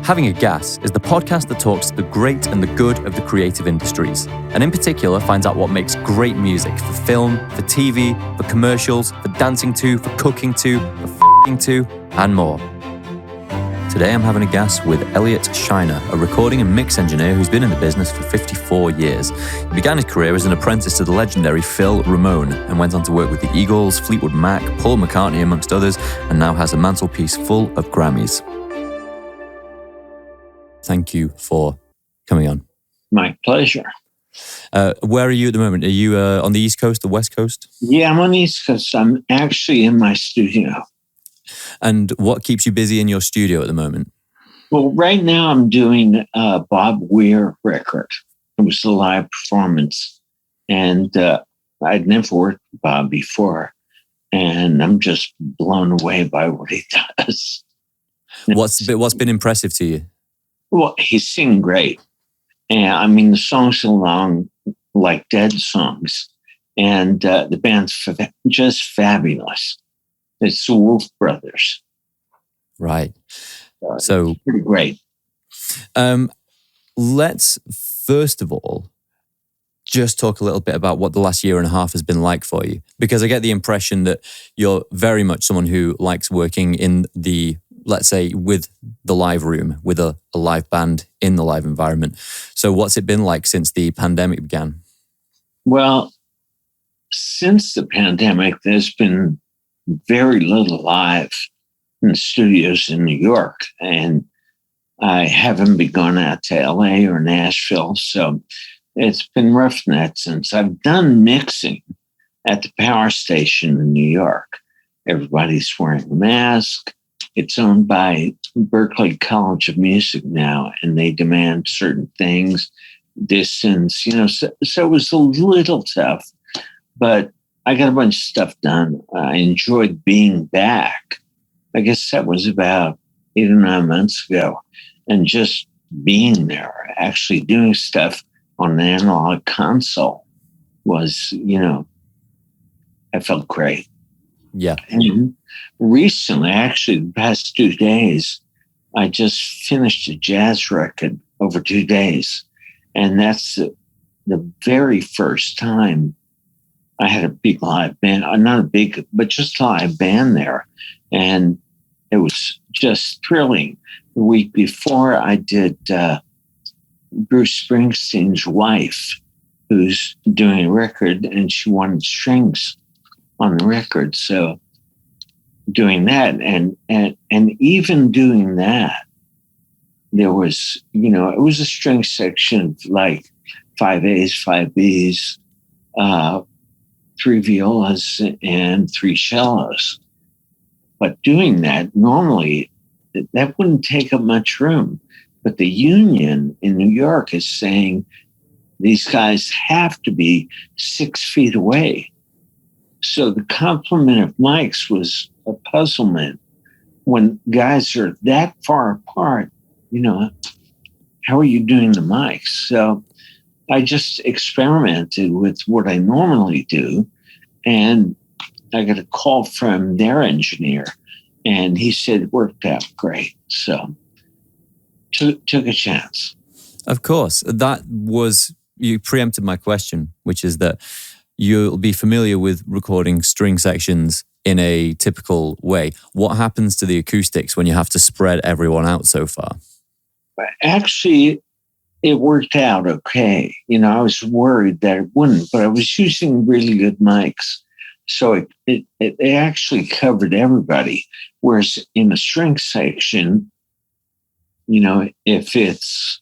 Having a Gas is the podcast that talks the great and the good of the creative industries, and in particular finds out what makes great music for film, for TV, for commercials, for dancing to, for cooking to, for f***ing to, and more. Today I'm having a gas with Elliot Scheiner, a recording and mix engineer who's been in the business for 54 years. He began his career as an apprentice to the legendary Phil Ramone and went on to work with the Eagles, Fleetwood Mac, Paul McCartney amongst others, and now has a mantelpiece full of Grammys. Thank you for coming on. My pleasure. Where are you at the moment? Are you on the East Coast, the West Coast? Yeah, I'm on the East Coast. I'm actually in my studio. And what keeps you busy in your studio at the moment? Well, right now I'm doing a Bob Weir record. It was a live performance. And I'd never worked with Bob before. And I'm just blown away by what he does. What's been impressive to you? Well, he's singing great. And I mean, the songs are long, like Dead songs. And the band's just fabulous. It's the Wolf Brothers. Right. So it's pretty great. Let's first of all just talk a little bit about what the last year and a half has been like for you. Because I get the impression that you're very much someone who likes working in the, let's say, with the live room, with a live band in the live environment. So what's it been like since the pandemic began? Well, since the pandemic, there's been very little live in studios in New York. And I haven't been going out to LA or Nashville. So it's been rough in that sense. I've done mixing at the power station in New York. Everybody's wearing a mask. It's owned by Berklee College of Music now, and they demand certain things, distance, so it was a little tough, but I got a bunch of stuff done. I enjoyed being back. I guess that was about 8 or 9 months ago. And just being there, actually doing stuff on an analog console was, I felt great. Yeah. And recently, actually, the past 2 days, I just finished a jazz record over 2 days. And that's the very first time I had a big live band, not a big, but just a live band there. And it was just thrilling. The week before, I did Bruce Springsteen's wife, who's doing a record, and she wanted strings on the record. So doing that, and even doing that, there was, it was a string section of like 5 A's, 5 B's, 3 violas and 3 cellos. But doing that, normally, that wouldn't take up much room. But the union in New York is saying these guys have to be 6 feet away. So the complement of mics was a puzzlement. When guys are that far apart, how are you doing the mics? So I just experimented with what I normally do, and I got a call from their engineer, and he said it worked out great. So took a chance. Of course. You preempted my question, which is that you'll be familiar with recording string sections in a typical way. What happens to the acoustics when you have to spread everyone out so far? Actually, it worked out okay. I was worried that it wouldn't, but I was using really good mics. So it actually covered everybody. Whereas in a string section, if it's,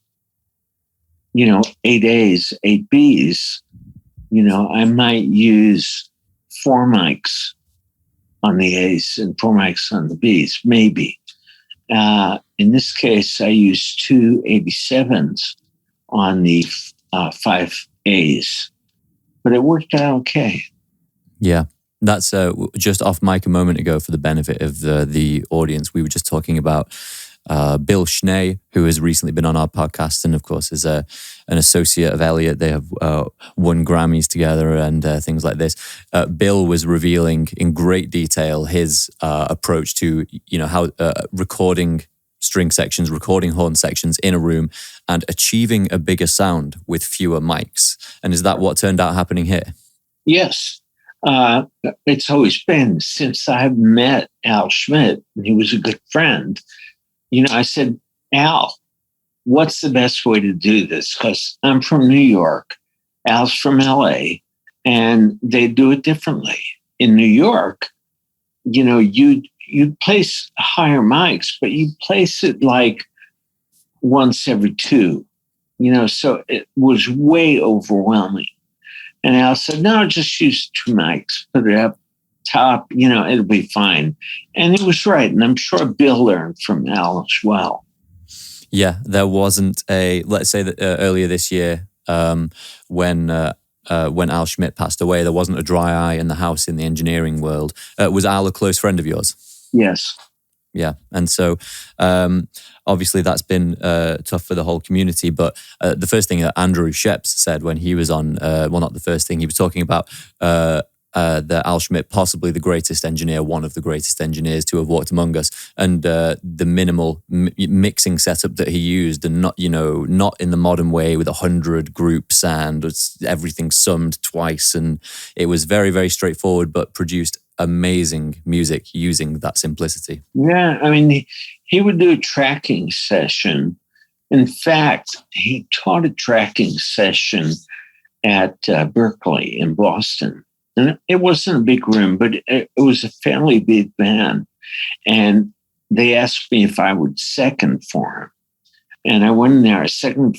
8 A's, 8 B's, I might use 4 mics on the A's and 4 mics on the B's, maybe. In this case, I used 2 87s on the 5 A's, but it worked out okay. Yeah, that's just off mic a moment ago for the benefit of the audience. We were just talking about Bill Schnee, who has recently been on our podcast and of course is an associate of Elliot. They have won Grammys together and things like this. Bill was revealing in great detail his approach to how recording string sections, recording horn sections in a room and achieving a bigger sound with fewer mics. And is that what turned out happening here? Yes. It's always been since I've met Al Schmidt, and he was a good friend. I said, Al, what's the best way to do this? Because I'm from New York, Al's from LA, and they do it differently. In New York, you'd place higher mics, but you place it like once every two, so it was way overwhelming. And Al said, no, just use two mics, put it up top, it'll be fine. And he was right. And I'm sure Bill learned from Al as well. Yeah, there wasn't let's say that earlier this year, when Al Schmidt passed away, there wasn't a dry eye in the house in the engineering world. Was Al a close friend of yours? Yes. Yeah. And so obviously that's been tough for the whole community. But the first thing that Andrew Sheps said when he was on, well, not the first thing, he was talking about that Al Schmidt, possibly the greatest engineer, one of the greatest engineers to have walked among us, and the minimal mixing setup that he used, and not in the modern way with 100 groups and everything summed twice. And it was very, very straightforward, but produced amazing music using that simplicity. Yeah, I mean, he would do a tracking session. In fact, he taught a tracking session at Berkeley in Boston. And it wasn't a big room, but it was a fairly big band. And they asked me if I would second for him. And I went in there, I seconded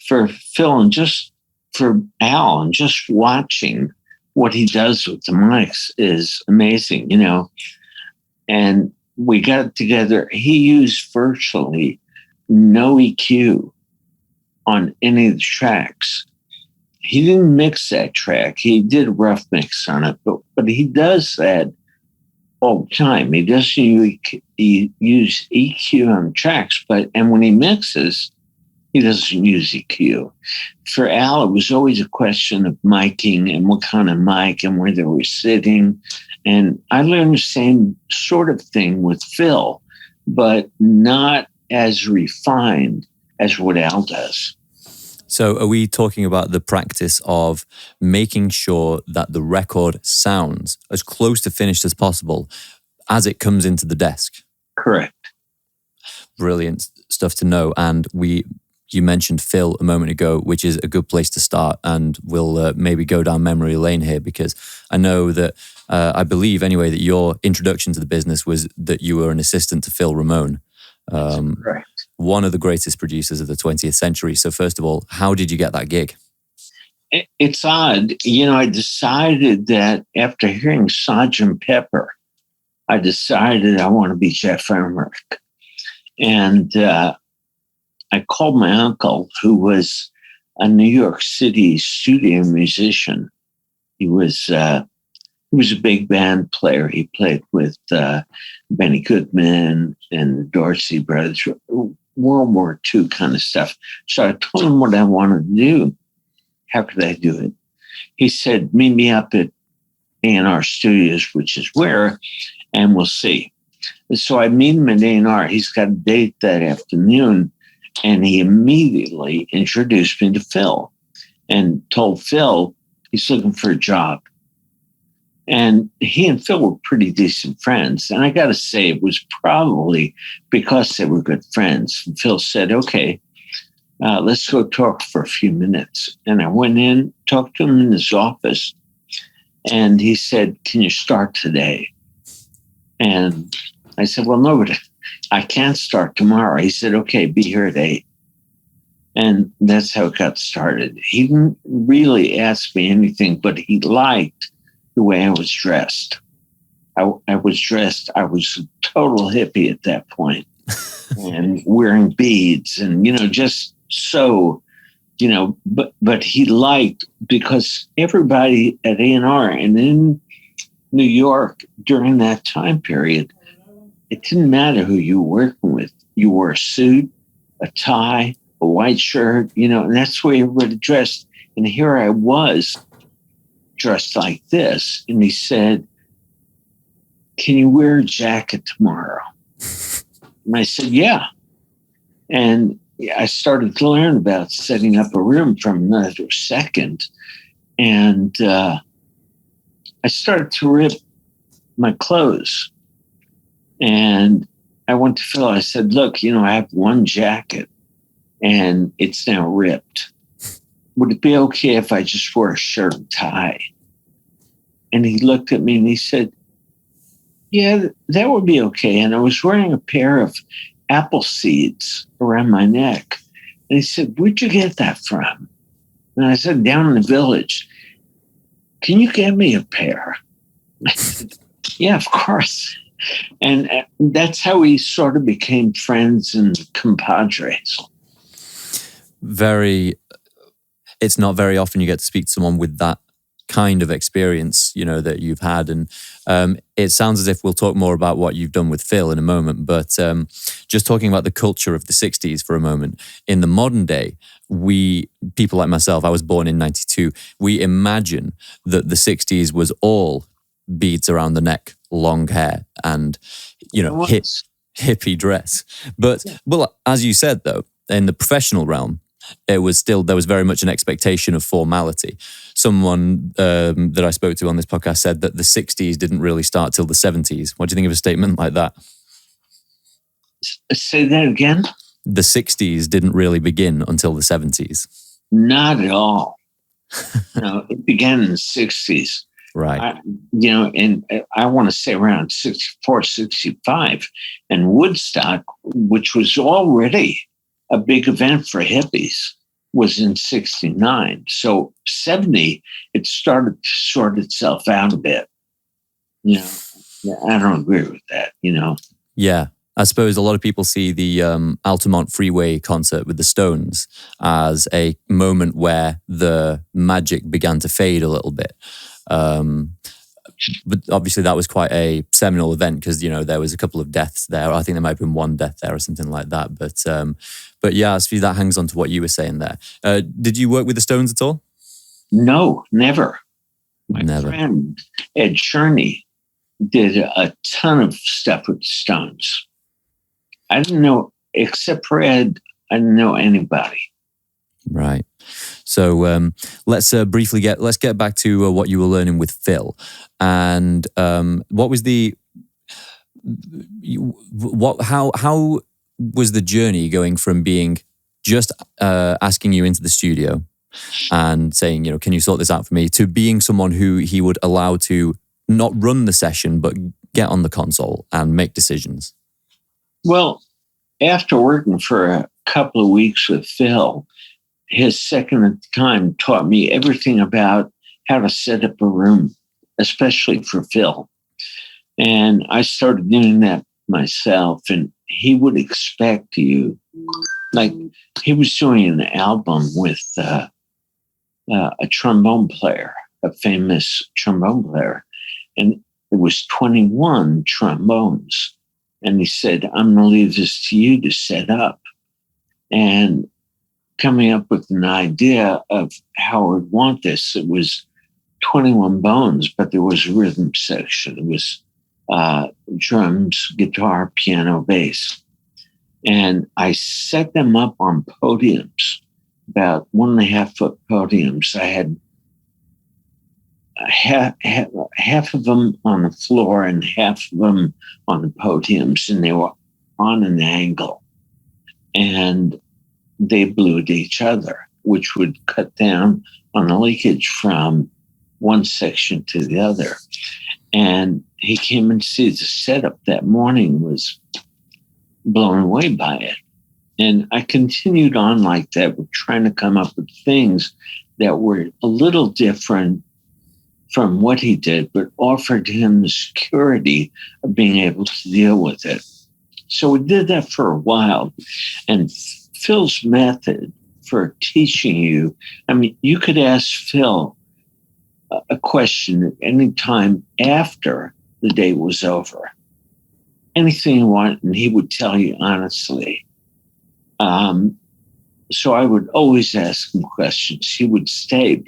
for Phil and just for Al, and just watching what he does with the mics is amazing, And we got together. He used virtually no EQ on any of the tracks. He didn't mix that track. He did a rough mix on it, but he does that all the time. He doesn't use EQ on tracks, and when he mixes, he doesn't use EQ. For Al, it was always a question of miking and what kind of mic and where they were sitting. And I learned the same sort of thing with Phil, but not as refined as what Al does. So are we talking about the practice of making sure that the record sounds as close to finished as possible as it comes into the desk? Correct. Brilliant stuff to know. And you mentioned Phil a moment ago, which is a good place to start. And we'll maybe go down memory lane here, because I know that, I believe anyway, that your introduction to the business was that you were an assistant to Phil Ramone. Right. One of the greatest producers of the 20th century. So first of all, how did you get that gig? It's odd. I decided that after hearing Sgt. Pepper, I decided I want to be Jeff Emmerich. And I called my uncle, who was a New York City studio musician. He was a big band player. He played with Benny Goodman and the Dorsey Brothers, World War II kind of stuff. So I told him what I wanted to do. How could I do it? He said, meet me up at A&R Studios, which is where, and we'll see. And so I meet him at A&R. He's got a date that afternoon, and he immediately introduced me to Phil and told Phil he's looking for a job. And he and Phil were pretty decent friends. And I got to say, it was probably because they were good friends. And Phil said, okay, let's go talk for a few minutes. And I went in, talked to him in his office. And he said, can you start today? And I said, well, no, but I can't start tomorrow. He said, okay, be here at 8. And that's how it got started. He didn't really ask me anything, but he liked the way I was dressed. I was a total hippie at that point, and wearing beads and, just so, but he liked, because everybody at A&R and in New York during that time period, it didn't matter who you were working with. You wore a suit, a tie, a white shirt, and that's the way everybody dressed. And here I was, dressed like this. And he said, can you wear a jacket tomorrow? And I said, yeah. And I started to learn about setting up a room from another second. And I started to rip my clothes. And I went to Phil. I said, look, I have one jacket and it's now ripped. Would it be okay if I just wore a shirt and tie? And he looked at me and he said, yeah, that would be okay. And I was wearing a pair of apple seeds around my neck. And he said, where'd you get that from? And I said, down in the village. Can you get me a pair? I said, yeah, of course. And that's how we sort of became friends and compadres. It's not very often you get to speak to someone with that kind of experience, that you've had. And it sounds as if we'll talk more about what you've done with Phil in a moment. But just talking about the culture of the 60s for a moment, in the modern day, people like myself, I was born in 92, we imagine that the 60s was all beads around the neck, long hair, and, hippie dress. But, well, as you said, though, in the professional realm, there was very much an expectation of formality. Someone that I spoke to on this podcast said that the 60s didn't really start till the 70s. What do you think of a statement like that? Say that again? The 60s didn't really begin until the 70s. Not at all. It began in the 60s. Right. And I want to say around 64, 65. And Woodstock, which was already a big event for hippies, was in 69. So 70, it started to sort itself out a bit. I don't agree with that, Yeah. I suppose a lot of people see the Altamont Freeway concert with the Stones as a moment where the magic began to fade a little bit. But obviously that was quite a seminal event because, there was a couple of deaths there. I think there might have been one death there or something like that. But yeah, I suppose that hangs on to what you were saying there. Did you work with the Stones at all? No, never. My friend, Ed Scheiner, did a ton of stuff with the Stones. I didn't know, except for Ed, I didn't know anybody. Right. So let's briefly get back to what you were learning with Phil, and what was how was the journey going from being just asking you into the studio and saying, can you sort this out for me, to being someone who he would allow to not run the session but get on the console and make decisions? Well, after working for a couple of weeks with Phil, his second at the time taught me everything about how to set up a room, especially for Phil. And I started doing that myself. And he would expect you, like he was doing an album with a trombone player, a famous trombone player. And it was 21 trombones. And he said, I'm going to leave this to you to set up. And coming up with an idea of how I would want this, it was 21 bones, but there was a rhythm section. It was drums, guitar, piano, bass. And I set them up on podiums, about 1.5 foot podiums. I had half of them on the floor and half of them on the podiums, and they were on an angle. And they blew at each other, which would cut down on the leakage from one section to the other. And he came and see the setup that morning, was blown away by it. And I continued on like that, with trying to come up with things that were a little different from what he did, but offered him the security of being able to deal with it. So we did that for a while. And Phil's method for teaching you, you could ask Phil a question at any time after the day was over. Anything you want, and he would tell you honestly. So I would always ask him questions. He would stay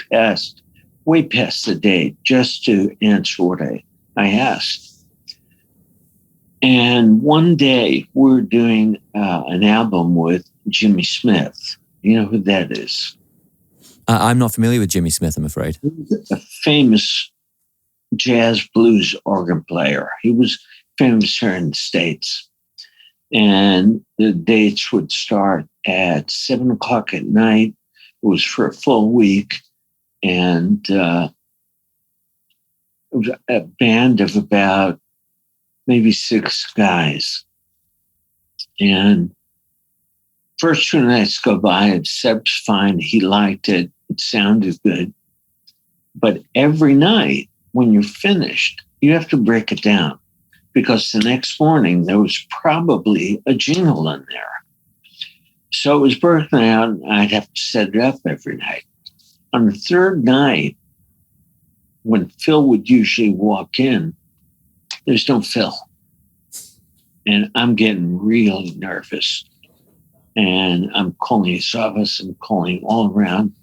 way past the day just to answer what I asked. And one day we're doing an album with Jimmy Smith. You know who that is? I'm not familiar with Jimmy Smith, I'm afraid. A famous jazz blues organ player. He was famous here in the States. And the dates would start at 7:00 at night. It was for a full week. And it was a band of about maybe 6 guys. And first 2 nights go by, it Seb's fine. He liked it. It sounded good. But every night when you're finished, you have to break it down because the next morning there was probably a jingle in there. So it was broken out and I'd have to set it up every night. On the third night, when Phil would usually walk in, there's no Phil. And I'm getting really nervous. And I'm calling his office and calling all around.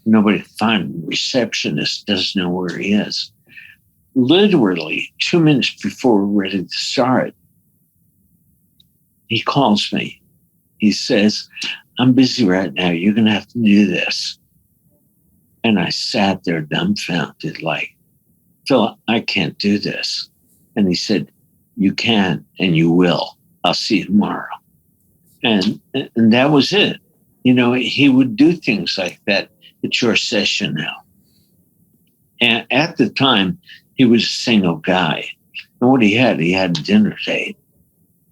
Nobody can find him. The receptionist doesn't know where he is. Literally 2 minutes before we're ready to start, he calls me. He says, I'm busy right now. You're going to have to do this. And I sat there dumbfounded, like, Phil, I can't do this. And he said, you can and you will. I'll see you tomorrow. And that was it. You know, he would do things like that. It's your session now. And at the time, he was a single guy. And what he had a dinner date.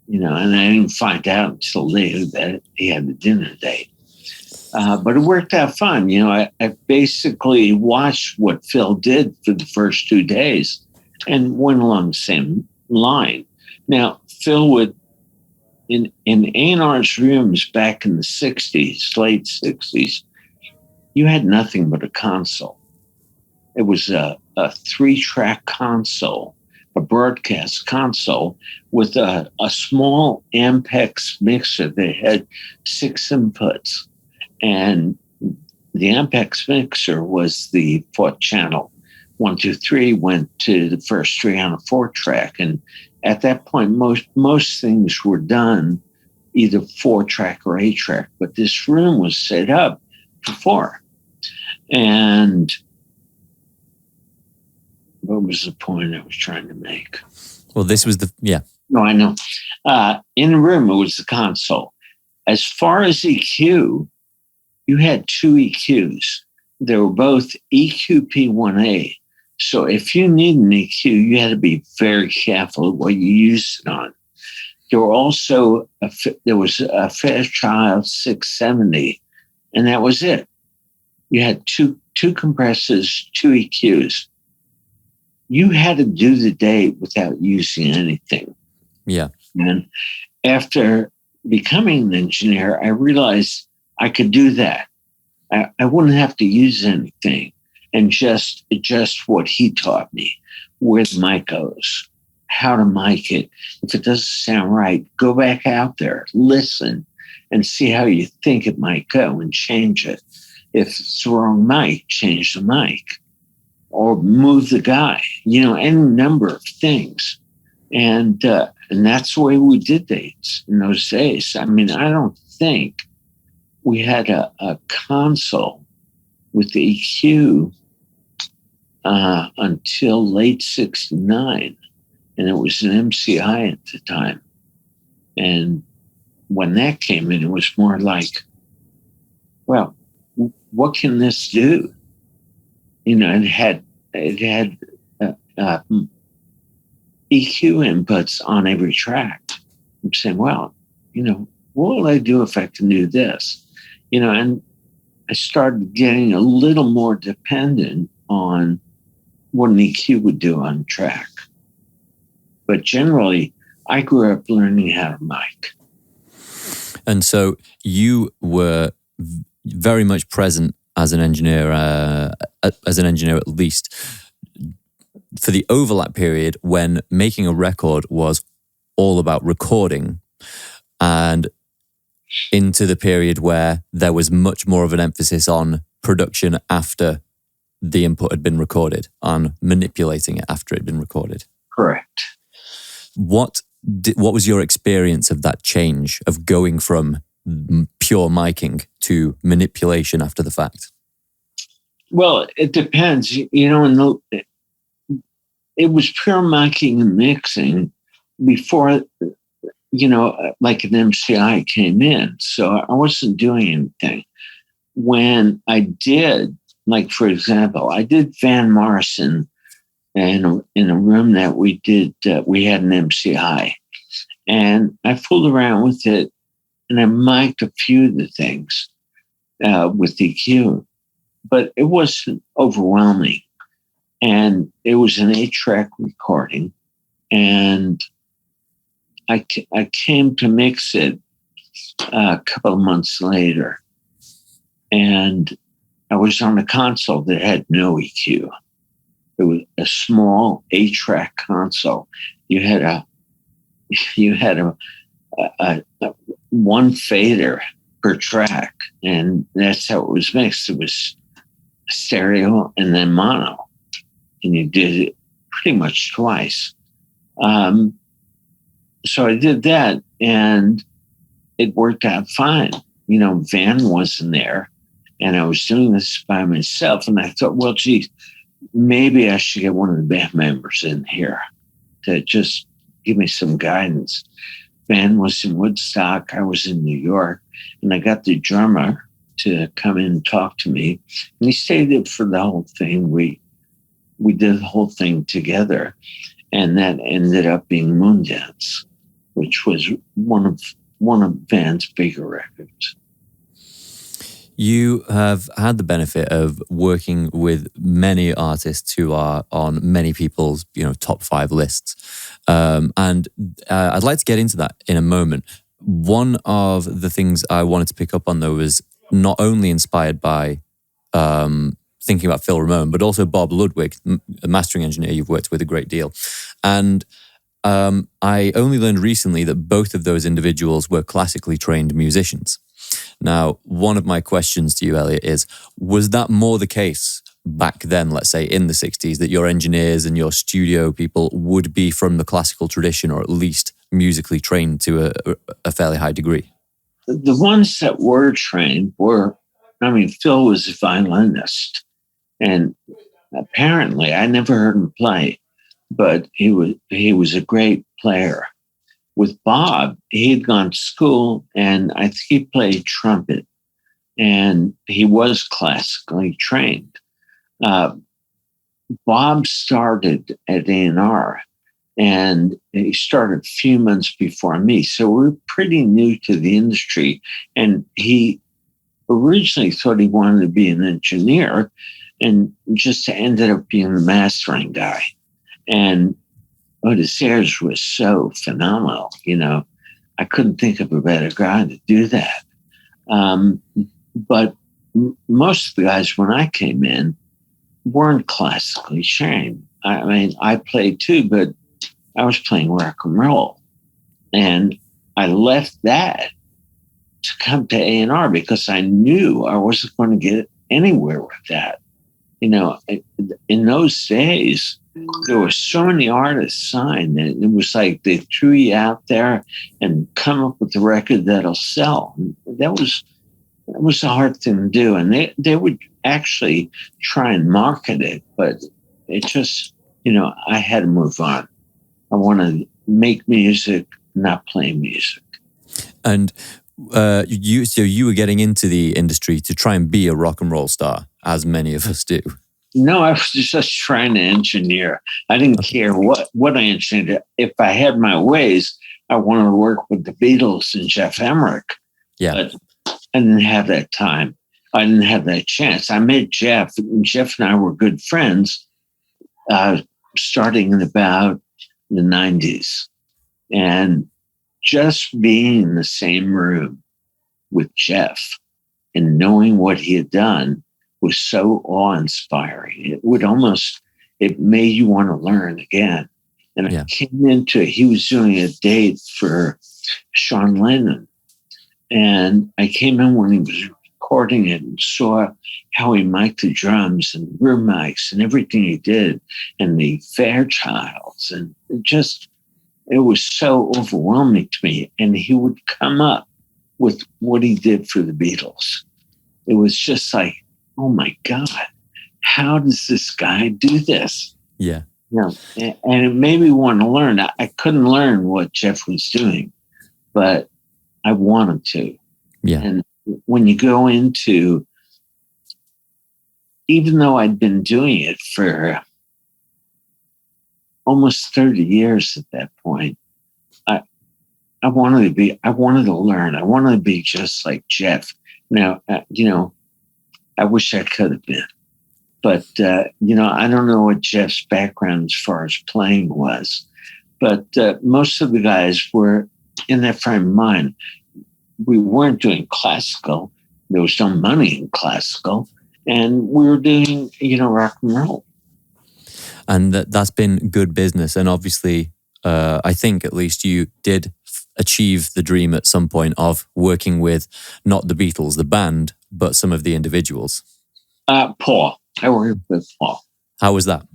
You know, and I didn't find out until later that he had a dinner date. But it worked out fine. You know, I basically watched what Phil did for the first 2 days and went along the same line. Now, Phil would, in A&R's rooms back in the 60s, late 60s, you had nothing but a console. It was a 3-track console, a broadcast console with a small Ampex mixer that had 6 inputs. And the Ampex mixer was the 4th channel. 1, 2, 3 went to the first 3 on a 4-track. And at that point, most things were done either 4-track or 8-track. But this room was set up for 4. And what was the point I was trying to make? Well, this was No, I know. In the room, it was the console. As far as EQ, you had 2 EQs. They were both EQ P1A. So if you need an EQ, you had to be very careful what you used it on. There were also there was a Fairchild 670, and that was it. You had two compressors, 2 EQs. You had to do the day without using anything. Yeah. And after becoming an engineer, I realized I could do that. I wouldn't have to use anything and just adjust what he taught me, where the mic goes, how to mic it. If it doesn't sound right, go back out there, listen, and see how you think it might go and change it. If it's the wrong mic, change the mic or move the guy, you know, any number of things. And that's the way we did dates in those days. I mean, I don't think we had a console with the EQ until late 69. And it was an MCI at the time. And when that came in, it was more like, well, what can this do? You know, it had EQ inputs on every track. I'm saying, well, you know, what will I do if I can do this? You know, and I started getting a little more dependent on what an EQ would do on track. But generally, I grew up learning how to mic. And so you were very much present as an engineer at least, for the overlap period when making a record was all about recording, and into the period where there was much more of an emphasis on production after the input had been recorded, on manipulating it after it had been recorded. Correct. What what was your experience of that change of going from pure miking to manipulation after the fact? Well, it depends. It was pure miking and mixing before, like an MCI came in. So I wasn't doing anything. When I did, like, for example, I did Van Morrison in a room that we did, we had an MCI. And I fooled around with it, and I mic'd a few of the things with EQ, but it wasn't overwhelming. And it was an 8-track recording. And I came to mix it a couple of months later. And I was on a console that had no EQ. It was a small 8-track console. You had a one fader per track, and that's how it was mixed. It was stereo and then mono, and you did it pretty much twice. So I did that, and it worked out fine. Van wasn't there, and I was doing this by myself, and I thought, well, geez, maybe I should get one of the band members in here to just give me some guidance. Van was in Woodstock. I was in New York, and I got the drummer to come in and talk to me. And he stayed there for the whole thing. We did the whole thing together, and that ended up being Moondance, which was one of Van's bigger records. You have had the benefit of working with many artists who are on many people's, top 5 lists. And I'd like to get into that in a moment. One of the things I wanted to pick up on, though, was not only inspired by thinking about Phil Ramone, but also Bob Ludwig, a mastering engineer you've worked with a great deal. And I only learned recently that both of those individuals were classically trained musicians. Now, one of my questions to you, Elliot, is, was that more the case back then, let's say in the 60s, that your engineers and your studio people would be from the classical tradition, or at least musically trained to a fairly high degree? The ones that were trained were, Phil was a violinist, and apparently I never heard him play, but he was a great player. With Bob, he had gone to school, and I think he played trumpet, and he was classically trained. Bob started at A&R, and he started a few months before me, so we're pretty new to the industry. And he originally thought he wanted to be an engineer, and just ended up being the mastering guy. And Otis Ayres was so phenomenal, I couldn't think of a better guy to do that. But most of the guys, when I came in, weren't classically trained. I played too, but I was playing rock and roll. And I left that to come to A&R because I knew I wasn't going to get anywhere with that. In those days, there were so many artists signed, and it was like they threw you out there and come up with a record that'll sell. That was a hard thing to do, and they would actually try and market it, but it just, I had to move on. I want to make music, not play music. And you were getting into the industry to try and be a rock and roll star, as many of us do. No, I was just trying to engineer. I didn't care what I engineered. If I had my ways, I wanted to work with the Beatles and Jeff Emmerich. Yeah. But I didn't have that time. I didn't have that chance. I met Jeff, and Jeff and I were good friends starting in about the 90s. And just being in the same room with Jeff and knowing what he had done was so awe-inspiring. It made you want to learn again. And I came into it. He was doing a date for Sean Lennon. And I came in when he was recording it and saw how he mic'd the drums and room mics and everything he did, and the Fairchilds. And just, it was so overwhelming to me. And he would come up with what he did for the Beatles. It was just like, oh my God, how does this guy do this? Yeah. And it made me want to learn. I couldn't learn what Jeff was doing, but I wanted to. Yeah. And when you go into, even though I'd been doing it for almost 30 years at that point, I wanted to learn. I wanted to be just like Jeff. Now, I wish I could have been. But, I don't know what Jeff's background as far as playing was. But most of the guys were in that frame of mind. We weren't doing classical. There was no money in classical. And we were doing, rock and roll. And that's been good business. And obviously, I think at least you did achieve the dream at some point of working with not the Beatles, the band, but some of the individuals. Paul. I worked with Paul. How was that?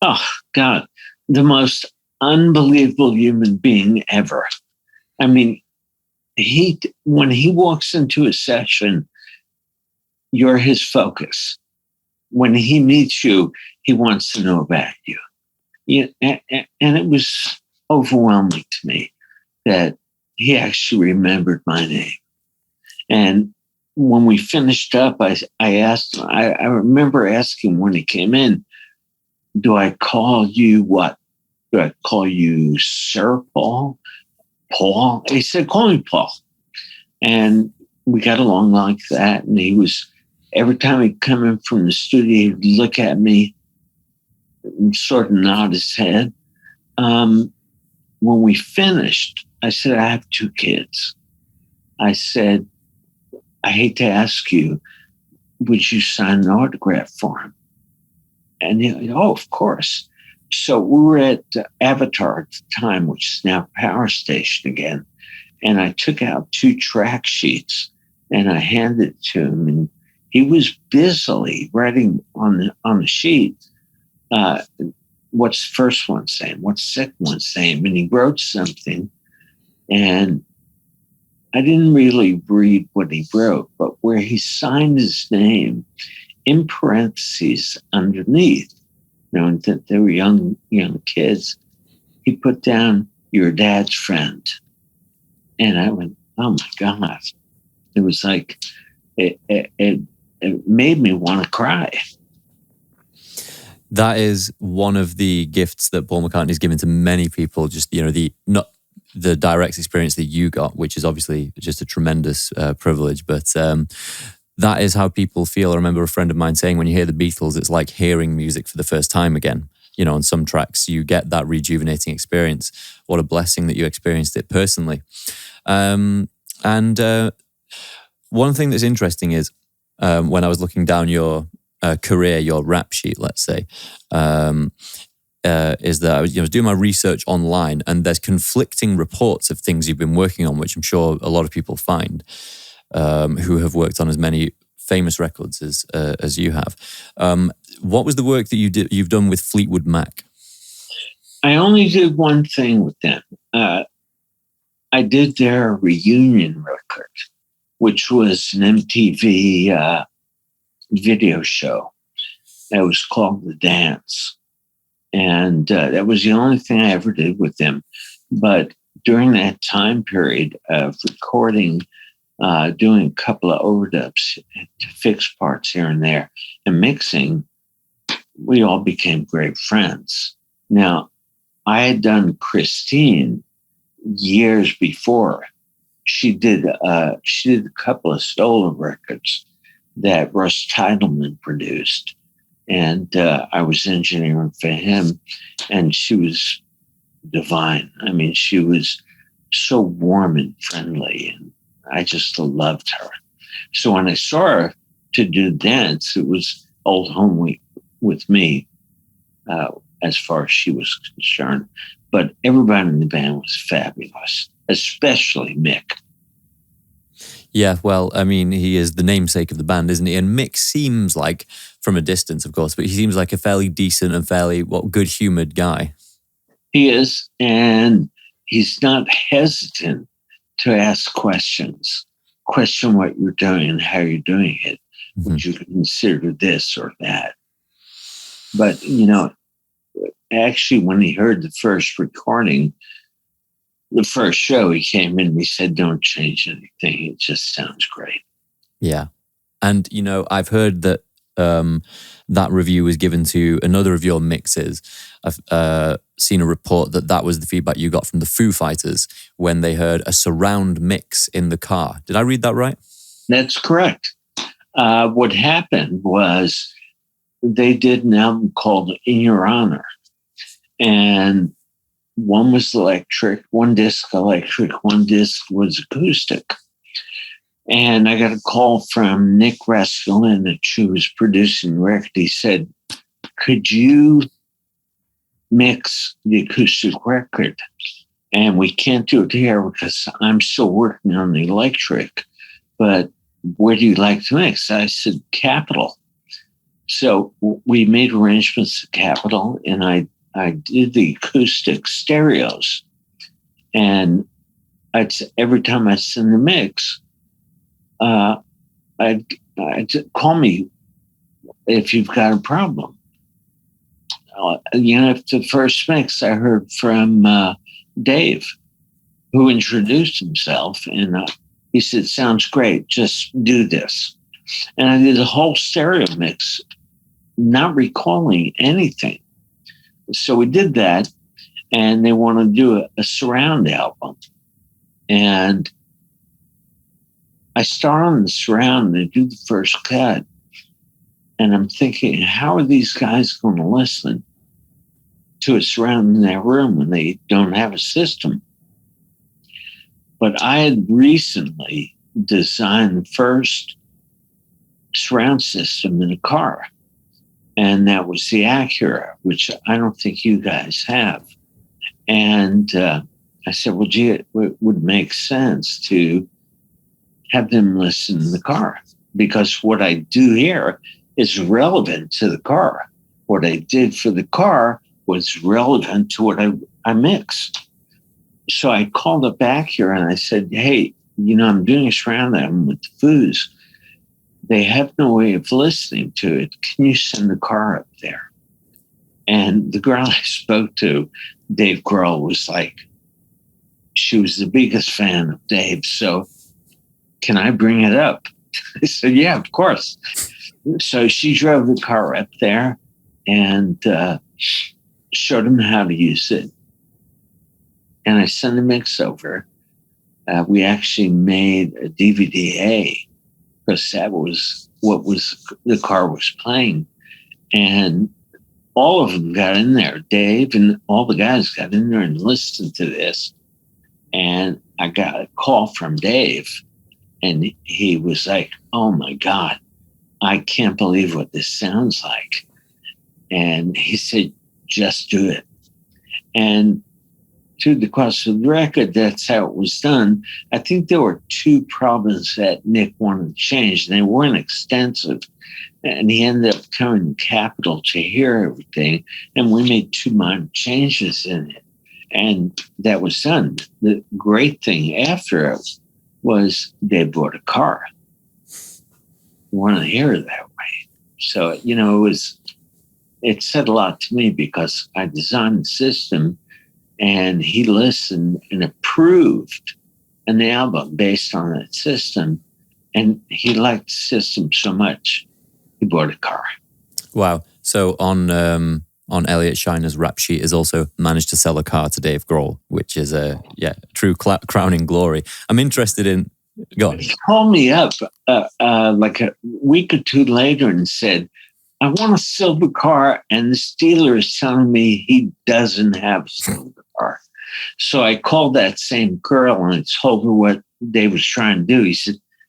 Oh, God. The most unbelievable human being ever. I mean, when he walks into a session, you're his focus. When he meets you, he wants to know about you. And it was overwhelming to me that he actually remembered my name. And when we finished up, I asked him, I remember asking when he came in, do I call you what? Do I call you Sir Paul? Paul? He said, call me Paul. And we got along like that. And he was, every time he'd come in from the studio, he'd look at me and sort of nod his head. When we finished, I said, I have 2 kids. I said, I hate to ask you, would you sign an autograph for him? And of course. So we were at Avatar at the time, which is now Power Station again. And I took out 2 track sheets and I handed it to him. And he was busily writing on the sheet, what's the first one saying? What's the second one saying? And he wrote something. And I didn't really read what he wrote, but where he signed his name in parentheses underneath, and that they were young kids, he put down, your dad's friend. And I went, oh my God. It was like, it made me want to cry. That is one of the gifts that Paul McCartney's given to many people, just, the direct experience that you got, which is obviously just a tremendous privilege. But that is how people feel. I remember a friend of mine saying, when you hear the Beatles, it's like hearing music for the first time again. On some tracks, you get that rejuvenating experience. What a blessing that you experienced it personally. And one thing that's interesting is when I was looking down your career, your rap sheet, let's say, is that I was doing my research online, and there's conflicting reports of things you've been working on, which I'm sure a lot of people find who have worked on as many famous records as you have. What was the work that you've done with Fleetwood Mac? I only did one thing with them. I did their reunion record, which was an MTV video show. That was called The Dance. And that was the only thing I ever did with them. But during that time period of recording, doing a couple of overdubs to fix parts here and there, and mixing, we all became great friends. Now, I had done Christine years before. She did a couple of Stoller records that Russ Titleman produced. And I was engineering for him, and she was divine. I mean, she was so warm and friendly, and I just loved her. So when I saw her to do Dance, it was old home week with me as far as she was concerned. But everybody in the band was fabulous, especially Mick. Yeah, well, I mean, he is the namesake of the band, isn't he? And Mick seems like, from a distance, of course, but he seems like a fairly decent and fairly, good-humoured guy. He is. And he's not hesitant to ask questions, question what you're doing and how you're doing it. Mm-hmm. Would you consider this or that? But, actually, when he heard the first recording, the first show, he came in and he said, don't change anything. It just sounds great. Yeah. And, I've heard that that review was given to another of your mixes. I've seen a report that was the feedback you got from the Foo Fighters when they heard a surround mix in the car. Did I read that right? That's correct. What happened was they did an album called In Your Honor. And one was electric, one disc electric, one disc was acoustic. And I got a call from Nick Raskulinecz, who was producing the record. He said, could you mix the acoustic record? And we can't do it here because I'm still working on the electric, but where do you like to mix? I said, Capitol. So we made arrangements at Capitol, and I did the acoustic stereos. And every time I send the mix, I'd call me if you've got a problem. If the first mix I heard from Dave, who introduced himself, and he said, sounds great, just do this. And I did a whole stereo mix, not recalling anything. So we did that, and they want to do a surround album. And I start on the surround, and they do the first cut. And I'm thinking, how are these guys going to listen to a surround in their room when they don't have a system? But I had recently designed the first surround system in a car. And that was the Acura, which I don't think you guys have. And I said, well, gee, it would make sense to have them listen in the car, because what I do here is relevant to the car. What I did for the car was relevant to what I mixed. So I called it back here and I said, hey, I'm doing a surround album with the Foos. They have no way of listening to it. Can you send the car up there? And the girl I spoke to, Dave Grohl, was like, she was the biggest fan of Dave. So can I bring it up? I said, yeah, of course. So she drove the car up there and showed him how to use it. And I sent a mix over. We actually made a DVD-A, because that was what the car was playing. And all of them got in there. Dave and all the guys got in there and listened to this. And I got a call from Dave, and he was like, oh my God, I can't believe what this sounds like. And he said, just do it. And through the course of the record, that's how it was done. I think there were two problems that Nick wanted to change, and they weren't extensive. And he ended up coming to Capitol to hear everything, and we made two minor changes in it. And that was done. The great thing after it was they bought a car. We wanted to hear it that way. So, it said a lot to me, because I designed the system and he listened and approved an album based on that system. And he liked the system so much, he bought a car. Wow. So on Elliot Scheiner's rap sheet is also managed to sell a car to Dave Grohl, which is a true crowning glory. I'm interested in, go on. He called me up like a week or two later and said, I want a silver car, and the dealer is telling me he doesn't have a silver car. So I called that same girl and I told her what Dave was trying to do.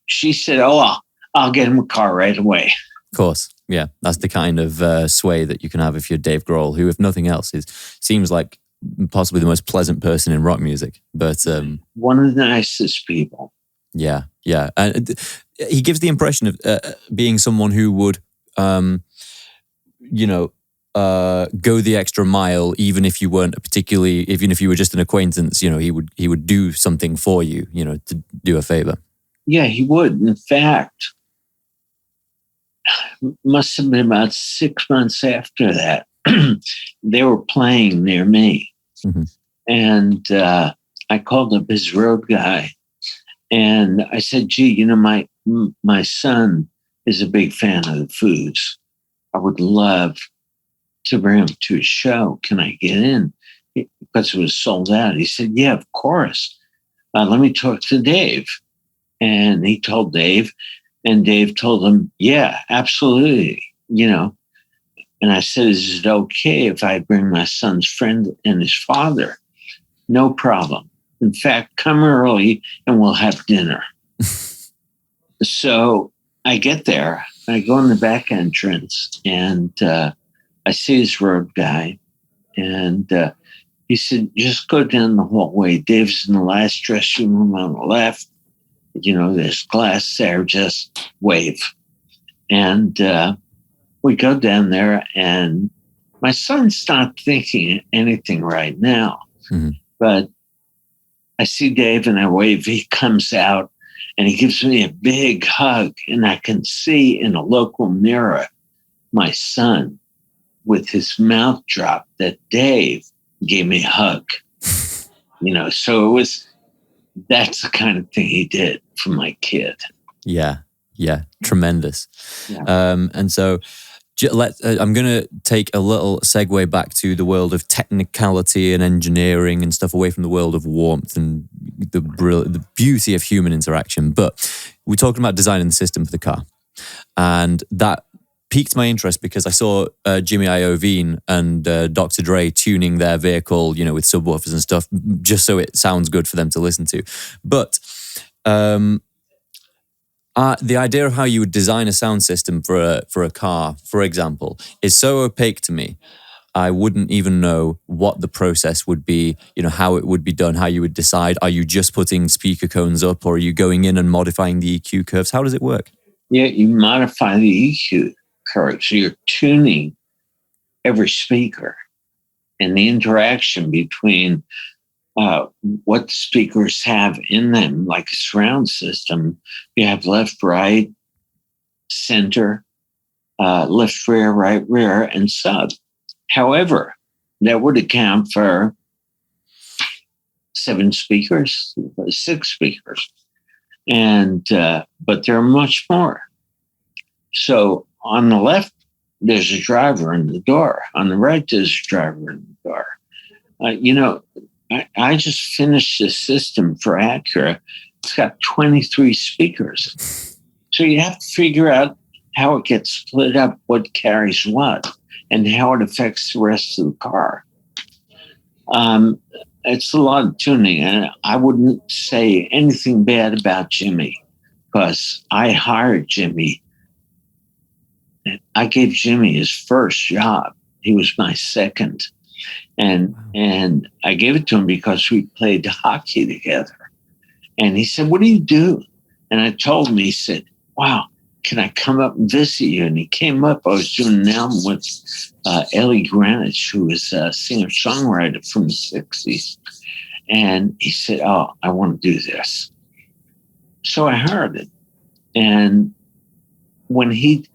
She said, oh, I'll get him a car right away. Of course. Yeah, that's the kind of sway that you can have if you're Dave Grohl, who, if nothing else, seems like possibly the most pleasant person in rock music. But one of the nicest people. Yeah. And he gives the impression of being someone who would, go the extra mile, even if you weren't even if you were just an acquaintance. You know, he would do something for you, you know, to do a favor. Yeah, he would. In fact, must have been about 6 months after that. They were playing near me. Mm-hmm. And I called up his road guy and I said, gee, you know, my son is a big fan of the Foods. I would love to bring him to a show. Can I get in? Because it was sold out. He said, yeah, of course. Let me talk to Dave. And he told Dave, and Dave told him, yeah, absolutely, you know. And I said, is it okay if I bring my son's friend and his father? No problem. In fact, come early and we'll have dinner. So I get there. I go in the back entrance and I see his road guy. And he said, just go down the hallway. Dave's in the last dressing room on the left. You know, there's glass there, just wave. And we go down there, and my son's not thinking anything right now. Mm-hmm. But I see Dave and I wave. He comes out and he gives me a big hug. And I can see in a local mirror my son with his mouth dropped that Dave gave me a hug. You know, so that's the kind of thing he did for my kid. Yeah, tremendous. Yeah. And so I'm going to take a little segue back to the world of technicality and engineering and stuff, away from the world of warmth and the beauty of human interaction. But we're talking about designing the system for the car. And that piqued my interest because I saw Jimmy Iovine and Dr. Dre tuning their vehicle, you know, with subwoofers and stuff, just so it sounds good for them to listen to. But the idea of how you would design a sound system for a car, for example, is so opaque to me. I wouldn't even know what the process would be, you know, how it would be done, how you would decide. Are you just putting speaker cones up, or are you going in and modifying the EQ curves? How does it work? Yeah, you modify the EQ curve. So you're tuning every speaker and the interaction between what the speakers have in them, like a surround system. You have left, right, center, left, rear, right, rear, and sub. However, that would account for 7 speakers, 6 speakers. And but there are much more. So on the left, there's a driver in the door. On the right, there's a driver in the door. You know, I just finished a system for Acura. It's got 23 speakers. So you have to figure out how it gets split up, what carries what, and how it affects the rest of the car. It's a lot of tuning, and I wouldn't say anything bad about Jimmy because I hired Jimmy. I gave Jimmy his first job. He was my second. And I gave it to him because we played hockey together. And he said, what do you do? And I told him, he said, wow, can I come up and visit you? And he came up. I was doing an album with Ellie Greenwich, who was a singer-songwriter from the 60s. And he said, oh, I want to do this. So I heard it. And when he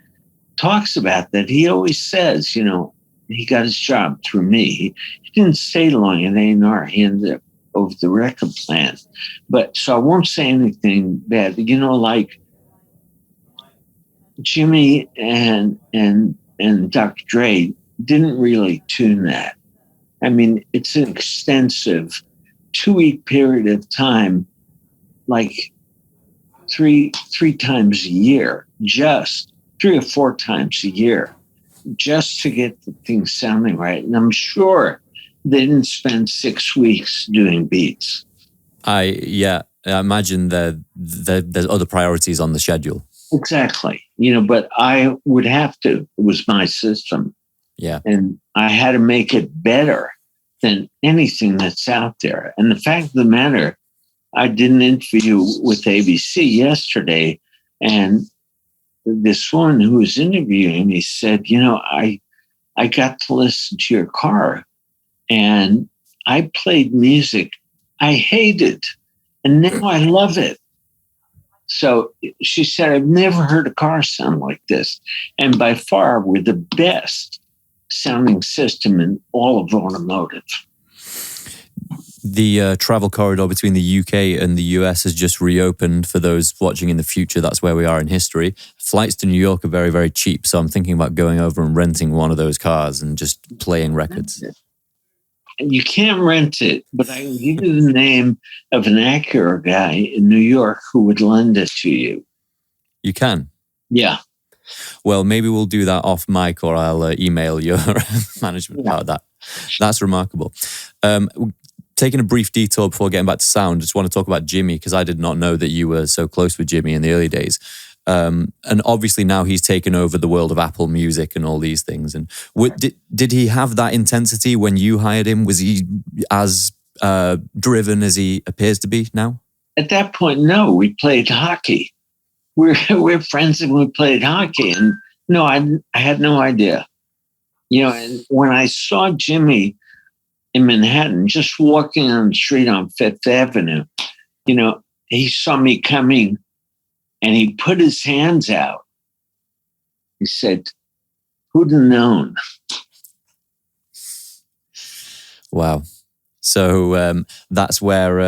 talks about that, he always says, you know, he got his job through me. He didn't stay long in A&R. He ended up over the record plant. But so I won't say anything bad. You know, like Jimmy and Dr. Dre didn't really tune that. I mean, it's an extensive 2-week period of time, like three times a year, just 3 or 4 times a year, just to get the thing sounding right. And I'm sure they didn't spend 6 weeks doing beats. I imagine there's other priorities on the schedule. Exactly. You know, but I would have to. It was my system. Yeah. And I had to make it better than anything that's out there. And the fact of the matter, I did an interview with ABC yesterday, and this woman who was interviewing me said, you know, I I got to listen to your car, and I played music I hated, and now I love it. So she said, I've never heard a car sound like this. And by far, we're the best sounding system in all of automotive. The travel corridor between the UK and the US has just reopened for those watching in the future. That's where we are in history. Flights to New York are very, very cheap. So I'm thinking about going over and renting one of those cars and just playing records. You can't rent it, but I can give you the name of an Acura guy in New York who would lend it to you. You can? Yeah. Well, maybe we'll do that off mic, or I'll email your management about that. That's remarkable. Taking a brief detour before getting back to sound, just want to talk about Jimmy, because I did not know that you were so close with Jimmy in the early days. And obviously now he's taken over the world of Apple Music and all these things. And did he have that intensity when you hired him? Was he as driven as he appears to be now? At that point, no. We played hockey. We're friends and we played hockey. And no, I had no idea. And when I saw Jimmy in Manhattan, just walking on the street on Fifth Avenue, he saw me coming and he put his hands out. He said, who'd have known? Wow. So that's where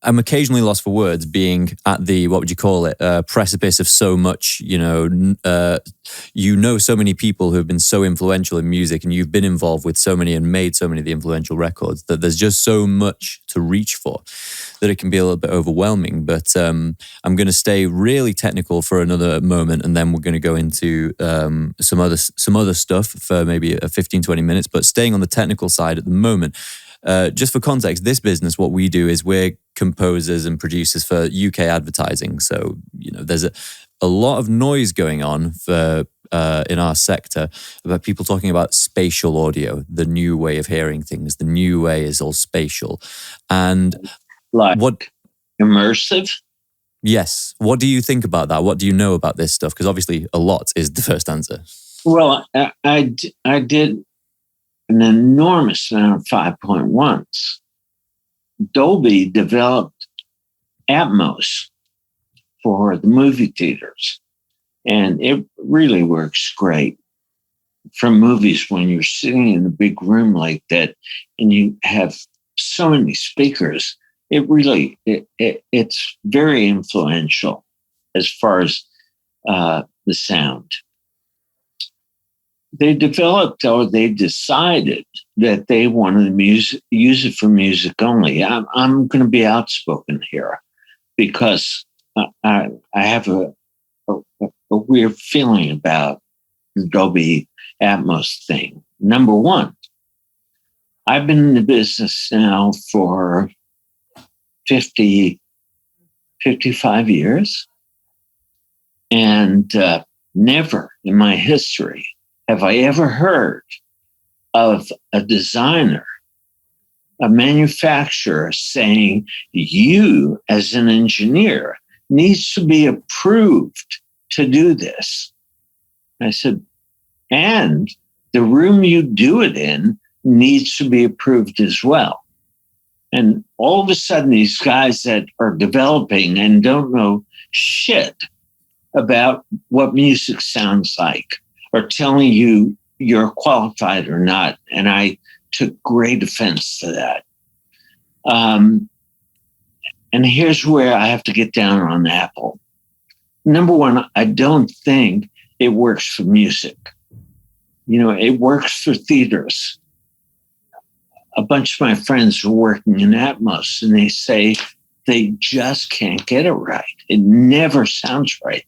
I'm occasionally lost for words, being at the, what would you call it, precipice of so much, so many people who have been so influential in music, and you've been involved with so many and made so many of the influential records, that there's just so much to reach for that it can be a little bit overwhelming. But I'm going to stay really technical for another moment, and then we're going to go into some other stuff for maybe 15, 20 minutes. But staying on the technical side at the moment, just for context, this business, what we do is we're composers and producers for UK advertising. So, there's a lot of noise going on in our sector about people talking about spatial audio, the new way of hearing things. The new way is all spatial. And what immersive? Yes. What do you think about that? What do you know about this stuff? Because obviously a lot is the first answer. Well, I did an enormous amount of 5.1s. Dolby developed Atmos for the movie theaters, and it really works great for movies when you're sitting in a big room like that and you have so many speakers. It's very influential as far as the sound. They developed, or they decided that they wanted to use it for music only. I'm going to be outspoken here because I have a weird feeling about the Dolby Atmos thing. Number one, I've been in the business now for 55 years, and never in my history have I ever heard of a designer, a manufacturer saying, you as an engineer needs to be approved to do this? I said, and the room you do it in needs to be approved as well. And all of a sudden, these guys that are developing and don't know shit about what music sounds like are telling you you're qualified or not. And I took great offense to that. And here's where I have to get down on Apple. Number one, I don't think it works for music. It works for theaters. A bunch of my friends are working in Atmos, and they say they just can't get it right. It never sounds right.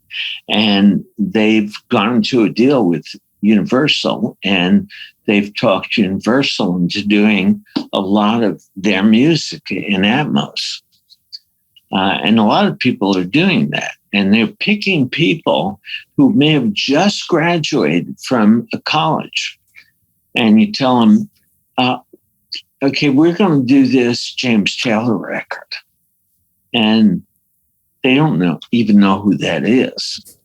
And they've gone into a deal with Universal, and they've talked Universal into doing a lot of their music in Atmos. And a lot of people are doing that. And they're picking people who may have just graduated from a college. And you tell them, okay, we're going to do this James Taylor record. And they don't even know who that is.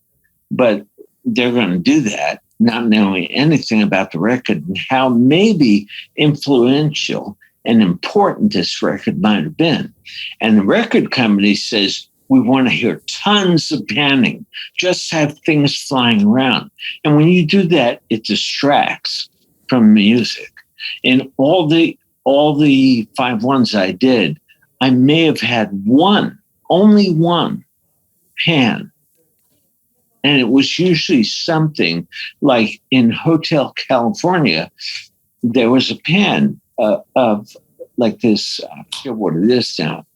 But they're going to do that. not knowing anything about the record and how maybe influential and important this record might have been. And the record company says, we want to hear tons of panning, just have things flying around. And when you do that, it distracts from music. In all the 5/1s I did, I may have had only one pan. And it was usually something like in Hotel California, there was a pan of like this, I forget what it is now.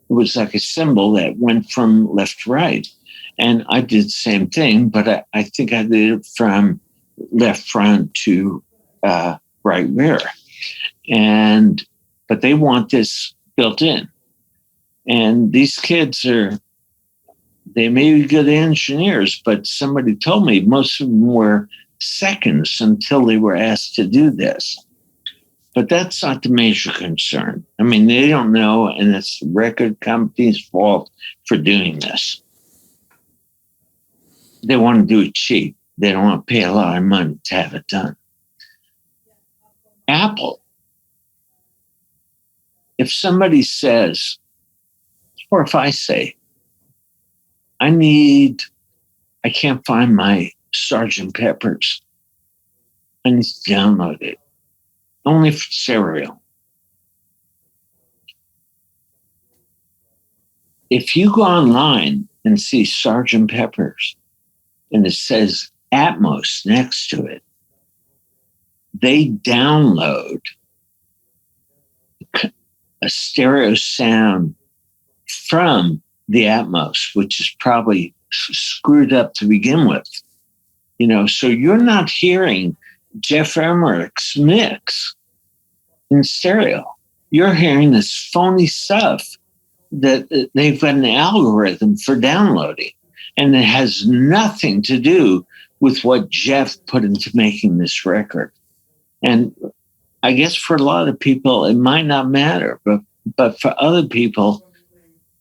It was like a symbol that went from left to right. And I did the same thing, but I think I did it from left front to right rear. But they want this built in. And these kids they may be good engineers, but somebody told me most of them were seconds until they were asked to do this. But that's not the major concern. I mean, they don't know, and it's the record company's fault for doing this. They want to do it cheap. They don't want to pay a lot of money to have it done. Apple, if somebody says, or if I say, I can't find my Sgt. Pepper's, I need to download it. Only for stereo. If you go online and see Sgt. Pepper's and it says Atmos next to it, they download a stereo sound from the Atmos, which is probably screwed up to begin with. So you're not hearing Jeff Emmerich's mix in stereo. You're hearing this phony stuff that they've got an algorithm for downloading, and it has nothing to do with what Jeff put into making this record. And I guess for a lot of people, it might not matter, but for other people,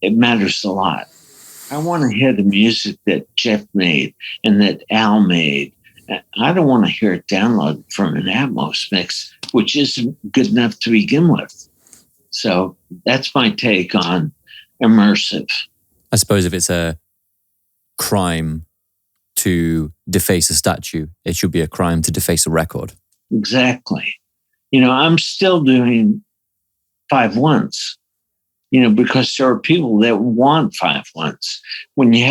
it matters a lot. I want to hear the music that Jeff made and that Al made. I don't want to hear it downloaded from an Atmos mix, which isn't good enough to begin with. So that's my take on immersive. I suppose if it's a crime to deface a statue, it should be a crime to deface a record. Exactly. I'm still doing 5/1s, because there are people that want 5/1s. When you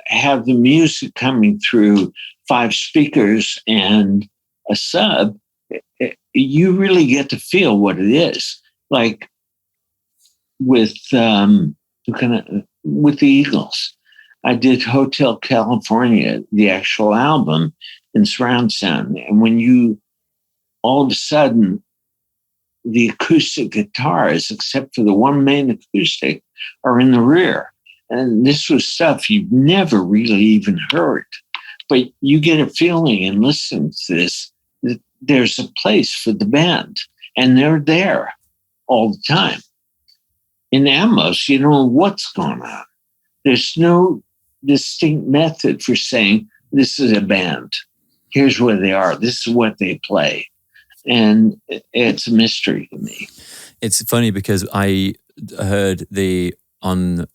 have the music coming through 5 speakers and a sub, you really get to feel what it is. Like with the Eagles, I did Hotel California, the actual album, in surround sound. And when all of a sudden, the acoustic guitars, except for the one main acoustic, are in the rear. And this was stuff you've never really even heard. But you get a feeling in listening to this that there's a place for the band. And they're there all the time. In Atmos, you don't know what's going on. There's no distinct method for saying, this is a band. Here's where they are. This is what they play. And it's a mystery to me. It's funny because I heard on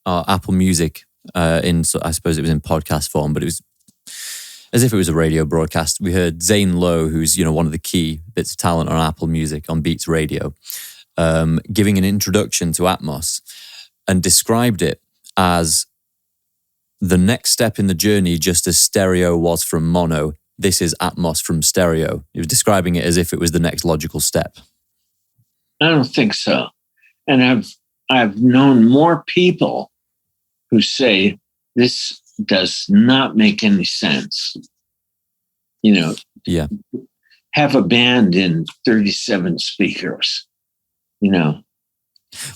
Apple Music, I suppose it was in podcast form, but it was as if it was a radio broadcast. We heard Zane Lowe, who's one of the key bits of talent on Apple Music, on Beats Radio, giving an introduction to Atmos and described it as the next step in the journey, just as stereo was from mono. This is Atmos from stereo. He was describing it as if it was the next logical step. I don't think so. And I've known more people who say this does not make any sense. Yeah. Have a band in 37 speakers.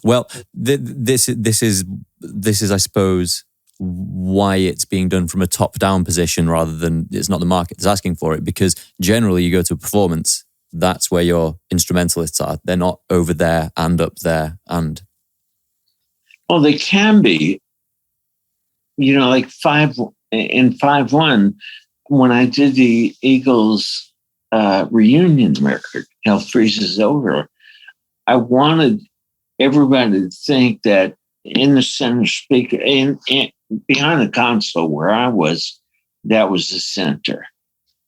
Well, this is I suppose why it's being done from a top-down position rather than it's not the market that's asking for it, because generally you go to a performance, that's where your instrumentalists are. They're not over there and up there and... Well, they can be. Like in 5/1, when I did the Eagles reunion record, Hell Freezes Over, I wanted everybody to think that in the center speaker, in behind the console where I was, that was the center.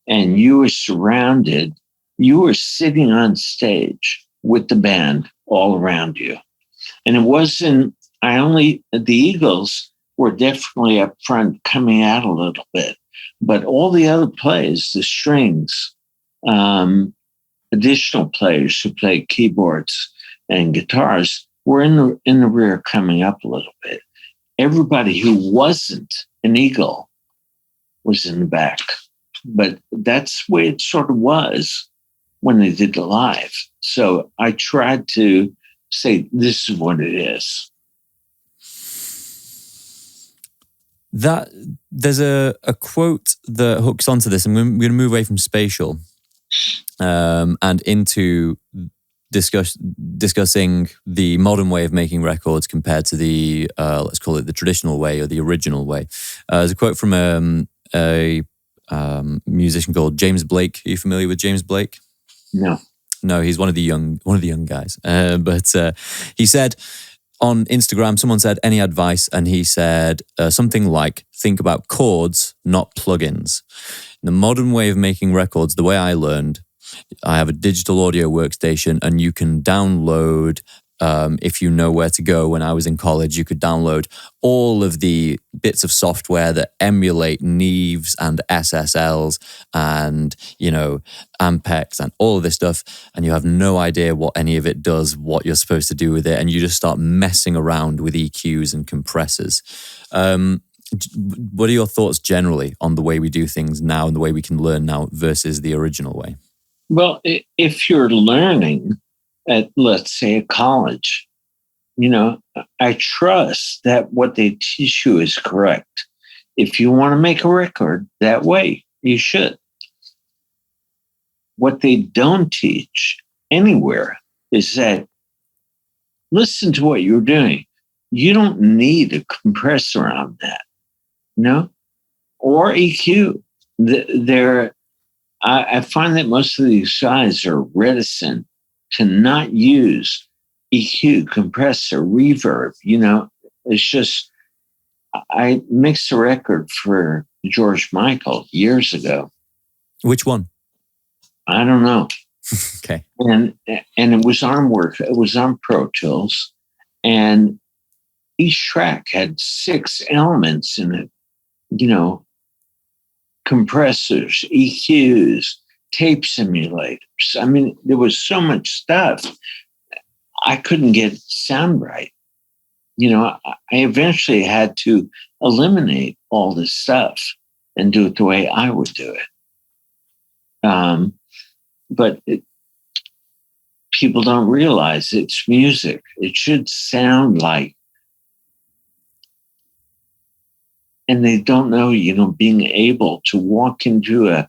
And you were surrounded, you were sitting on stage with the band all around you. And it wasn't, the Eagles were definitely up front coming out a little bit, but all the other players, the strings, additional players who played keyboards and guitars were in the rear coming up a little bit. Everybody who wasn't an Eagle was in the back. But that's the way it sort of was when they did the live. So I tried to say, this is what it is. That there's a quote that hooks onto this. I'm going to move away from spatial and into discussing the modern way of making records compared to the let's call it the traditional way or the original way. There's a quote from a musician called James Blake. Are you familiar with James Blake? No, he's one of the young guys. But he said on Instagram, someone said, any advice? And he said something like, think about chords, not plugins. The modern way of making records, the way I learned, I have a digital audio workstation and you can download, if you know where to go. When I was in college, you could download all of the bits of software that emulate Neves and SSLs and, Ampex and all of this stuff. And you have no idea what any of it does, what you're supposed to do with it. And you just start messing around with EQs and compressors. What are your thoughts generally on the way we do things now and the way we can learn now versus the original way? Well, if you're learning at, let's say, a college, I trust that what they teach you is correct. If you want to make a record that way, you should. What they don't teach anywhere is that listen to what you're doing. You don't need a compressor on that, or EQ. I find that most of these guys are reticent to not use EQ, compressor, reverb. It's just, I mixed a record for George Michael years ago. Which one? I don't know. Okay. And it was on it was on Pro Tools, and each track had 6 elements in it, compressors, EQs, tape simulators. I mean, there was so much stuff. I couldn't get sound right. I eventually had to eliminate all this stuff and do it the way I would do it. But people don't realize it's music. It should sound like, and they don't know, being able to walk into a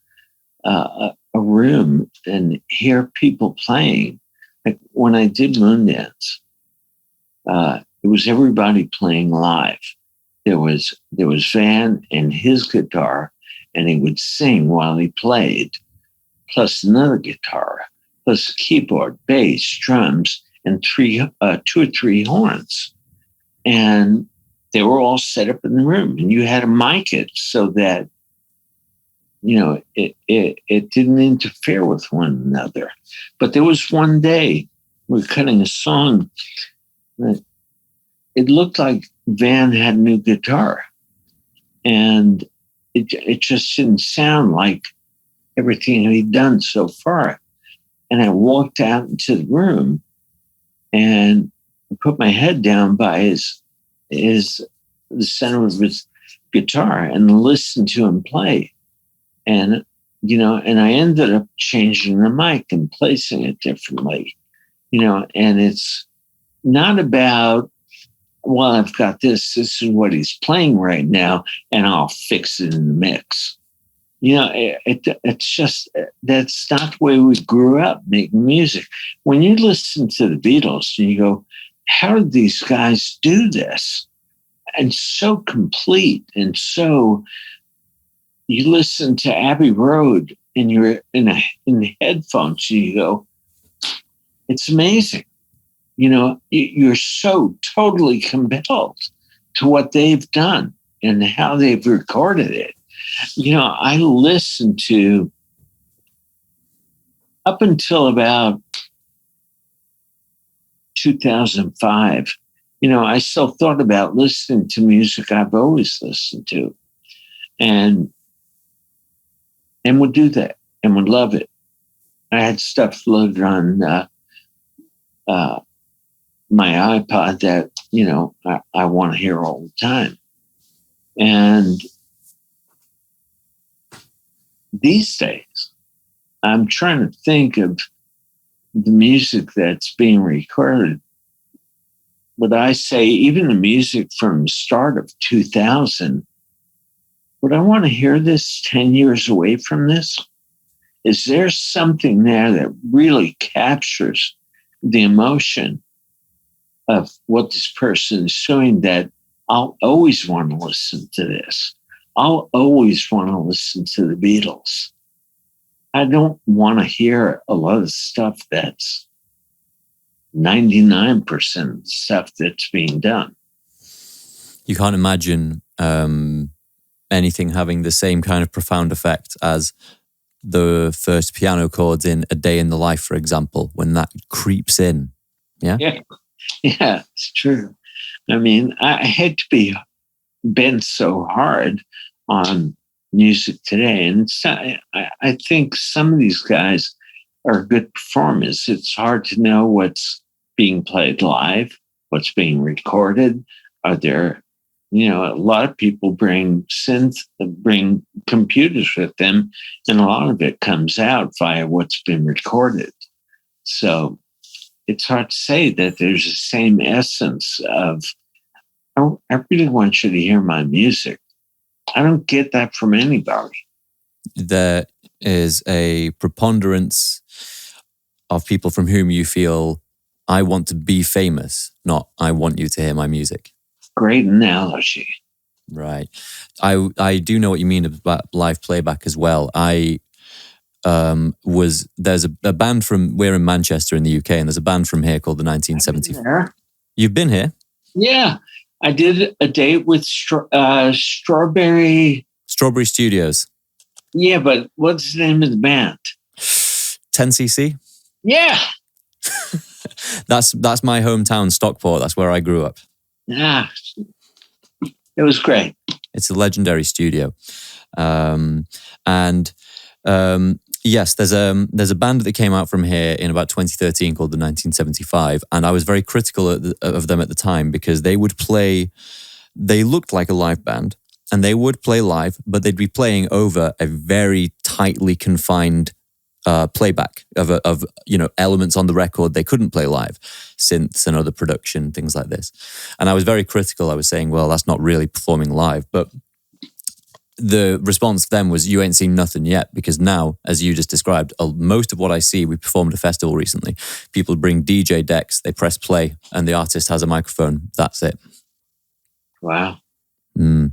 room and hear people playing. Like when I did Moondance, it was everybody playing live. There was Van and his guitar, and he would sing while he played, plus another guitar, plus keyboard, bass, drums, and 2 or 3 horns. And they were all set up in the room, and you had to mic it so that, it didn't interfere with one another. But there was one day we were cutting a song that it looked like Van had a new guitar, and it just didn't sound like everything he'd done so far. And I walked out into the room and put my head down by the center of his guitar and listened to him play. And, and I ended up changing the mic and placing it differently, and it's not about, well, I've got this is what he's playing right now, and I'll fix it in the mix. It's just, that's not the way we grew up making music. When you listen to the Beatles and you go, how did these guys do this? And so complete and so you listen to Abbey Road and you're in headphones, and you go, it's amazing. You're so totally compelled to what they've done and how they've recorded it. I listened to, up until about 2005, I still thought about listening to music I've always listened to, and would do that and would love it. I had stuff loaded on my iPod that, I want to hear all the time. And these days, I'm trying to think of the music that's being recorded. Would I say even the music from the start of 2000, would I want to hear this 10 years away from this? Is there something there that really captures the emotion of what this person is doing that I'll always want to listen to this? I'll always want to listen to the Beatles. I don't want to hear a lot of stuff that's 99% of the stuff that's being done. You can't imagine anything having the same kind of profound effect as the first piano chords in A Day in the Life, for example, when that creeps in. Yeah, it's true. I mean, I hate to be bent so hard on music today. And I think some of these guys are good performers. It's hard to know what's being played live, what's being recorded. Are there, a lot of people bring computers with them, and a lot of it comes out via what's been recorded. So it's hard to say that there's the same essence of, I really want you to hear my music. I don't get that from anybody. There is a preponderance of people from whom you feel, I want to be famous, not I want you to hear my music. Great analogy. Right. I do know what you mean about live playback as well. There's a band we're in Manchester in the UK, and there's a band from here called the 1970s. You've been here? Yeah. I did a date with Strawberry Studios. Yeah, but what's the name of the band? 10cc? Yeah. That's my hometown, Stockport. That's where I grew up. Yeah. It was great. It's a legendary studio. Yes, there's a band that came out from here in about 2013 called the 1975, and I was very critical of them at the time because they looked like a live band, and they would play live, but they'd be playing over a very tightly confined playback of elements on the record they couldn't play live, synths and other production, things like this. And I was very critical. I was saying, well, that's not really performing live, but the response to them was, you ain't seen nothing yet, because now, as you just described, most of what I see, we performed at a festival recently, people bring DJ decks, they press play, and the artist has a microphone. That's it. Wow. I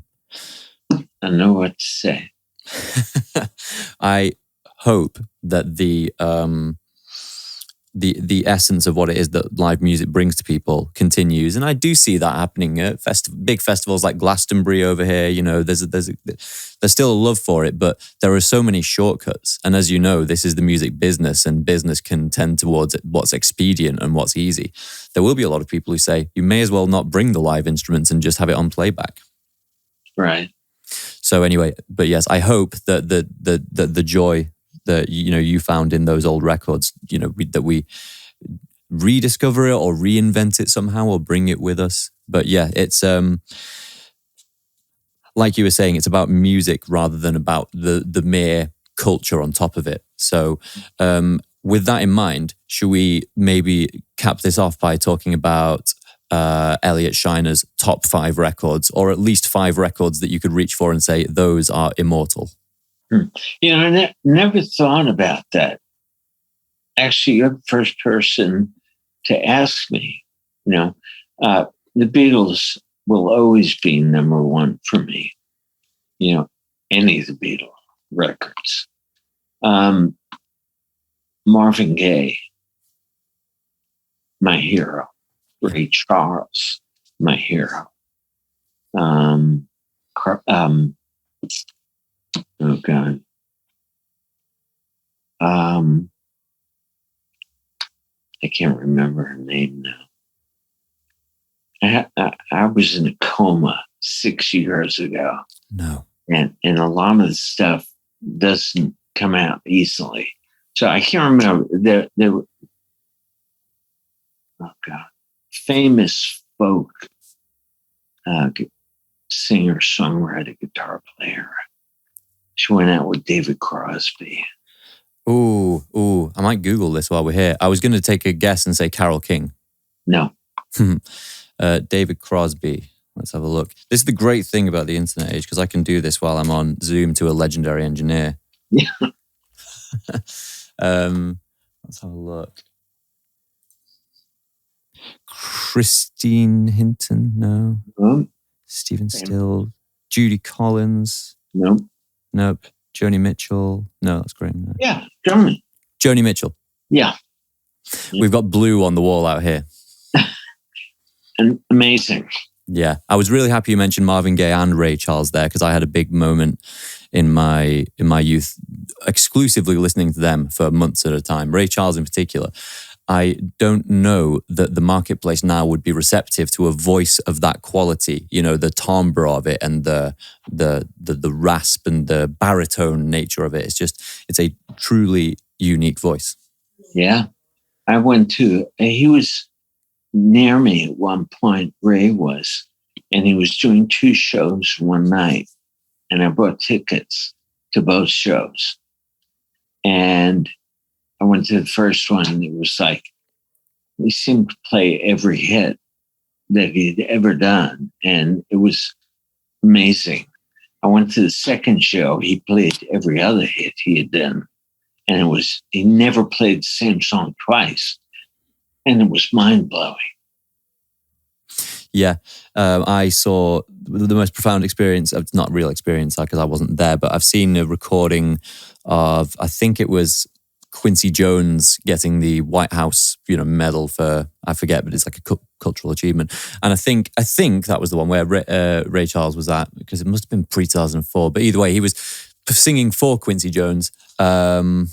know what to say. I hope that the essence of what it is that live music brings to people continues, and I do see that happening at big festivals like Glastonbury over here. There's still a love for it, but there are so many shortcuts. And as you know, this is the music business, and business can tend towards what's expedient and what's easy. There will be a lot of people who say you may as well not bring the live instruments and just have it on playback. Right. So anyway, but yes, I hope that the joy that you found in those old records, that we rediscover it or reinvent it somehow or bring it with us. But yeah, it's like you were saying, it's about music rather than about the mere culture on top of it. So with that in mind, should we maybe cap this off by talking about Elliot Scheiner's top 5 records, or at least 5 records that you could reach for and say those are immortal? I never thought about that. Actually, you're the first person to ask me. The Beatles will always be number one for me. any of the Beatles records. Marvin Gaye, my hero. Ray Charles, my hero. Oh God. I can't remember her name now. I was in a coma 6 years ago. No. And a lot of the stuff doesn't come out easily. So I can't remember. There were, oh God, famous folk singer, songwriter, guitar player. She went out with David Crosby. Ooh, I might Google this while we're here. I was going to take a guess and say Carole King. No. David Crosby. Let's have a look. This is the great thing about the internet age, because I can do this while I'm on Zoom to a legendary engineer. Yeah. Let's have a look. Christine Hinton, no. Stephen Still. Judy Collins. Nope. Nope. Joni Mitchell. No, that's great. No. Yeah, Joni. Joni Mitchell. Yeah. We've got blue on the wall out here. And amazing. Yeah. I was really happy you mentioned Marvin Gaye and Ray Charles there, because I had a big moment in my youth exclusively listening to them for months at a time. Ray Charles in particular. I don't know that the marketplace now would be receptive to a voice of that quality. You know, the timbre of it and the rasp and the baritone nature of it. It's a truly unique voice. Yeah. I went to, he was near me at one point, Ray was, and he was doing 2 shows one night. And I bought tickets to both shows. And I went to the first one, and it was like, he seemed to play every hit that he'd ever done. And it was amazing. I went to the second show, he played every other hit he had done. And he never played the same song twice. And it was mind-blowing. Yeah, I saw the most profound experience, not real experience because I wasn't there, but I've seen a recording of, I think it was Quincy Jones getting the White House, medal for, I forget, but it's like a cultural achievement. And I think that was the one where Ray Charles was at, because it must have been pre-2004. But either way, he was singing for Quincy Jones. And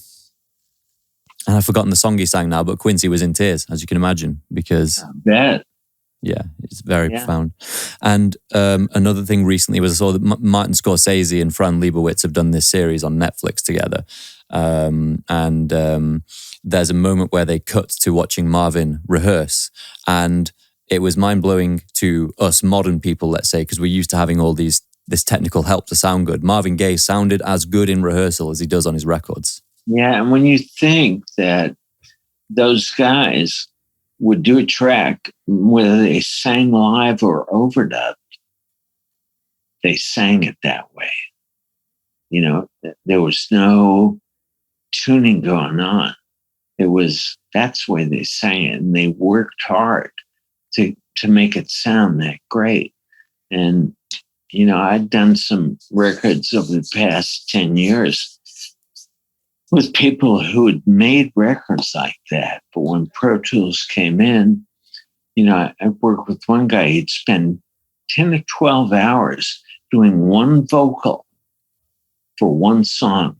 I've forgotten the song he sang now, but Quincy was in tears, as you can imagine, because... I bet. Yeah, it's very profound. And another thing recently was I saw that Martin Scorsese and Fran Lebowitz have done this series on Netflix together. And there's a moment where they cut to watching Marvin rehearse. And it was mind-blowing to us modern people, let's say, because we're used to having all this technical help to sound good. Marvin Gaye sounded as good in rehearsal as he does on his records. Yeah, and when you think that those guys would do a track, whether they sang live or overdubbed, they sang it that way. There was no tuning going on. That's the way they sang it, and they worked hard to make it sound that great. And, I'd done some records over the past 10 years with people who had made records like that. But when Pro Tools came in, I worked with one guy, he'd spend 10 to 12 hours doing one vocal for one song,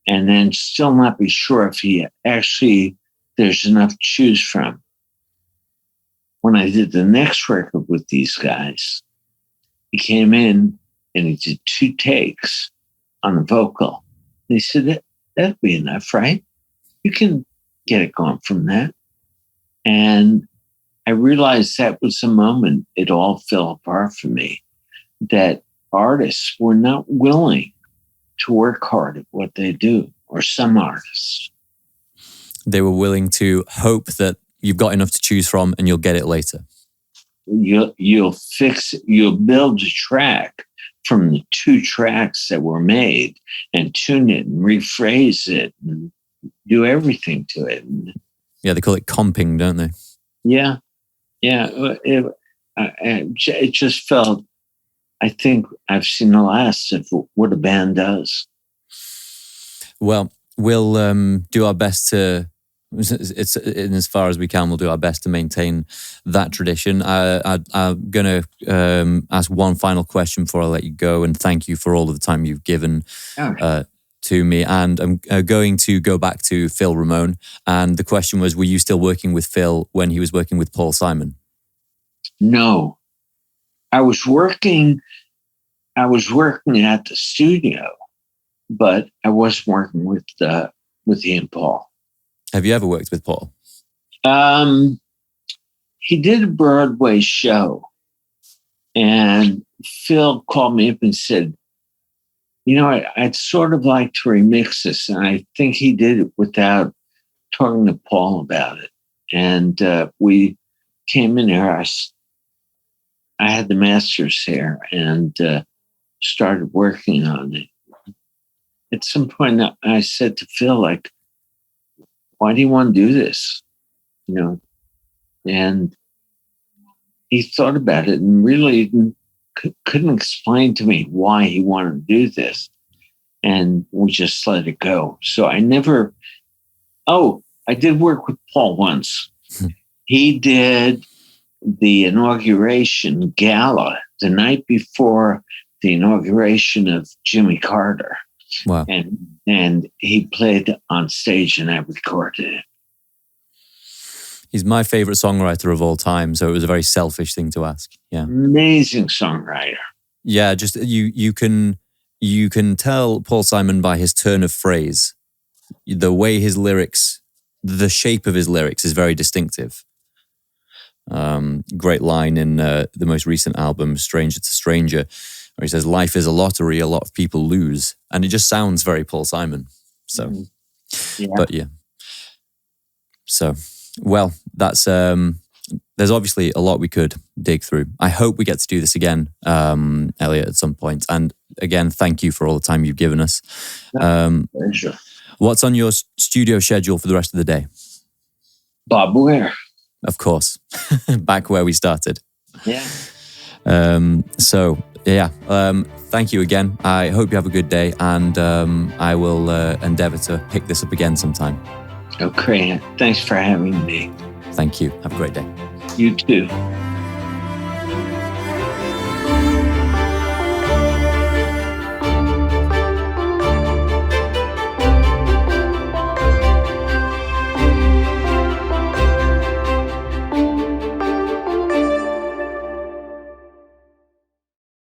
and then still not be sure if there's enough to choose from. When I did the next record with these guys, he came in and he did 2 takes on the vocal. And he said, that'd be enough, right? You can get it going from that. And I realized that was the moment it all fell apart for me, that artists were not willing to work hard at what they do, or some artists. They were willing to hope that you've got enough to choose from and you'll get it later. You'll fix it. You'll build a track from the 2 tracks that were made and tune it and rephrase it and do everything to it. Yeah, they call it comping, don't they? Yeah. It just felt I think I've seen the last of what a band does. Well, we'll do our best to, it's in as far as we can, we'll do our best to maintain that tradition. I'm going to ask one final question before I let you go, and thank you for all of the time you've given to me. And I'm going to go back to Phil Ramone. And the question was, were you still working with Phil when he was working with Paul Simon? No, I was working at the studio, but I wasn't working with he and Paul. Have you ever worked with Paul? He did a Broadway show, and Phil called me up and said, I'd sort of like to remix this. And I think he did it without talking to Paul about it. And we came in there. I had the masters here and started working on it. At some point, I said to Phil, like, why do you want to do this? And he thought about it and really couldn't explain to me why he wanted to do this. And we just let it go. So I did work with Paul once. He did the inauguration gala the night before the inauguration of Jimmy Carter. Wow. And he played on stage and I recorded it. He's my favorite songwriter of all time, so it was a very selfish thing to ask. Yeah. Amazing songwriter. Yeah, just you can tell Paul Simon by his turn of phrase. The way his lyrics, the shape of his lyrics is very distinctive. Great line in the most recent album, Stranger to Stranger, where he says, life is a lottery, a lot of people lose. And it just sounds very Paul Simon. So, But yeah. So, well, that's, there's obviously a lot we could dig through. I hope we get to do this again, Elliot, at some point. And again, thank you for all the time you've given us. Sure. What's on your studio schedule for the rest of the day? Bob Ware. Of course. Back where we started. Yeah. Thank you again. I hope you have a good day, and I will endeavor to pick this up again sometime. Okay. Thanks for having me. Thank you. Have a great day. You too.